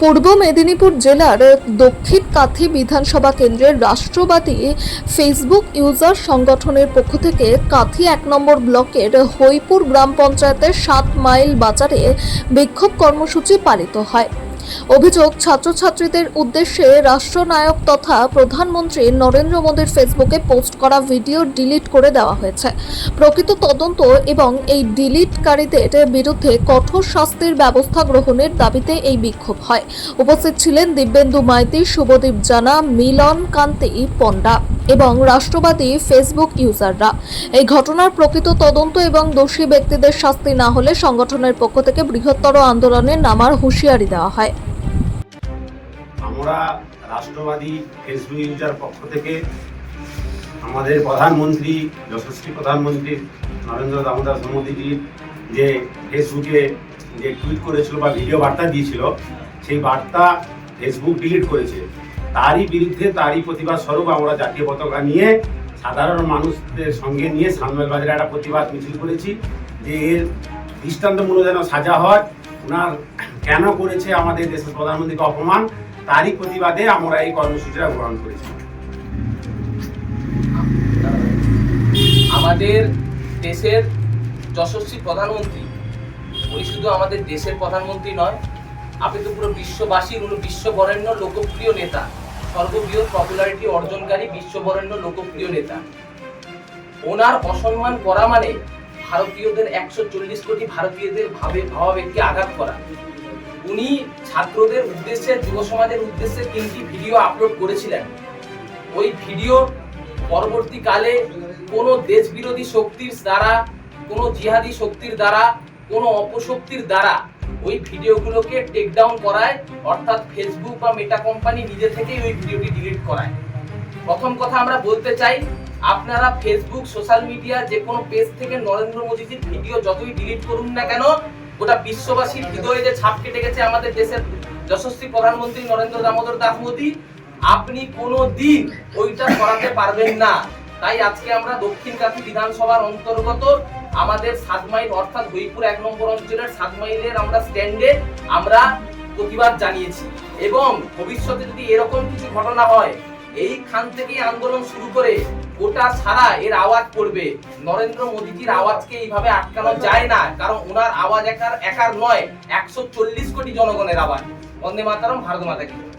পূর্ব মেদিনীপুর জেলার দক্ষিণ কাথি বিধানসভা কেন্দ্রের রাষ্ট্রবাদী ফেসবুক ইউজার সংগঠনের পক্ষ থেকে কাথি ১ নম্বর ব্লকের হইপুর গ্রাম পঞ্চায়েতের ৭ মাইল বাজারে বিক্ষোভ কর্মসূচি পালিত হয়। অভিযোগ, ছাত্রছাত্রীদের উদ্দেশ্যে রাষ্ট্রনায়ক তথা প্রধানমন্ত্রী নরেন্দ্র মোদীর ফেসবুকে পোস্ট করা ভিডিও ডিলিট করে দেওয়া হয়েছে। প্রকৃত তদন্ত এবং এই ডিলিটকারীদের বিরুদ্ধে কঠোর শাস্তির ব্যবস্থা গ্রহণের দাবিতে এই বিক্ষোভ হয়। উপস্থিত ছিলেন দিব্যেন্দু মাইতি, শুভদীপ জানা, মিলন কান্তি পণ্ডা এবং রাষ্ট্রবাদী ফেসবুক ইউজাররা। এই ঘটনার প্রকৃত তদন্ত এবং দোষী ব্যক্তিদের শাস্তি না হলে সংগঠনের পক্ষ থেকে বৃহত্তর আন্দোলনে নামার হুঁশিয়ারি দেওয়া হয়। আমরা রাষ্ট্রবাদী ফেসবুক ইউজার পক্ষ থেকে আমাদের প্রধানমন্ত্রী, যশস্বী প্রধানমন্ত্রী নরেন্দ্র দামোদর মোদীজির যে ফেসবুকে যে টুইট করেছিল বা ভিডিও বার্তা দিয়েছিল, সেই বার্তা ফেসবুক ডিলিট করেছে। তারই বিরুদ্ধে, তারই প্রতিবাদ স্বরূপ আমরা জাতীয় পতাকা নিয়ে সাধারণ মানুষদের সঙ্গে নিয়ে সামনের বাজারে একটা প্রতিবাদ মিছিল করেছি, যে এর দৃষ্টান্তমূলক যেন সাজা হয়। ওনার কেন করেছে আমাদের দেশের প্রধানমন্ত্রীকে অপমান, তারই প্রতিবাদে আমরা এই কর্মসূচিটা গ্রহণ করেছি। আমাদের দেশের যশস্বী প্রধানমন্ত্রী, উনি শুধু আমাদের দেশের প্রধানমন্ত্রী নয়, আপনি তো পুরো বিশ্ববাসীর বিশ্ববরেণ্য লোকপ্রিয় নেতা, সর্ববৃহৎ পপুলারিটি অর্জনকারী বিশ্ববরেণ্য লোকপ্রিয় নেতা। ওনার অসম্মান করা মানে ভারতীয়দের ১৪০ কোটি ভারতীয়দের ভাবাবেগকে আঘাত করা। উনি ছাত্রদের উদ্দেশ্যে, যুব সমাজের উদ্দেশ্যে 3টি ভিডিও আপলোড করেছিলেন। ওই ভিডিও পরবর্তীকালে কোনো দেশ বিরোধী শক্তির দ্বারা, কোনো জিহাদি শক্তির দ্বারা, কোনো অপশক্তির দ্বারা ওই ভিডিওগুলোকে টেক ডাউন করায়, অর্থাৎ ফেসবুক বা মেটা কোম্পানি নিজে থেকেই ওই ভিডিওটি ডিলিট করায়। প্রথম কথা আমরা বলতে চাই, আপনারা ফেসবুক, সোশ্যাল মিডিয়া যে কোনো পেজ থেকে নরেন্দ্র মোদীজির ভিডিও যতই ডিলিট করুন না কেন, গোটা বিশ্ববাসীর হৃদয়ে যে ছাপ কেটে গেছে আমাদের দেশের যশস্বী প্রধানমন্ত্রী নরেন্দ্র দামোদর দাস মোদী, আপনি কোনো দিন ওইটা সরাতে পারবেন না। তাই আজকে আমরা দক্ষিণ কাথি বিধানসভার অন্তর্গত আমাদের ৭ মাইল অর্থাৎ হইপুর ১ নম্বর অঞ্চলের ৭ মাইলের আমরা স্ট্যান্ডে আমরা প্রতিবাদ জানিয়েছি। এবং ভবিষ্যতে যদি এরকম কিছু ঘটনা হয়, এইখান থেকে আন্দোলন শুরু করে গোটা সারা এর আওয়াজ পড়বে। নরেন্দ্র মোদীজির আওয়াজকে এইভাবে আটকানো যায় না, কারণ ওনার আওয়াজ একার নয়, ১৪০ কোটি জনগণের আওয়াজ। বন্দে মাতরম, ভারত মাতা কি জয়।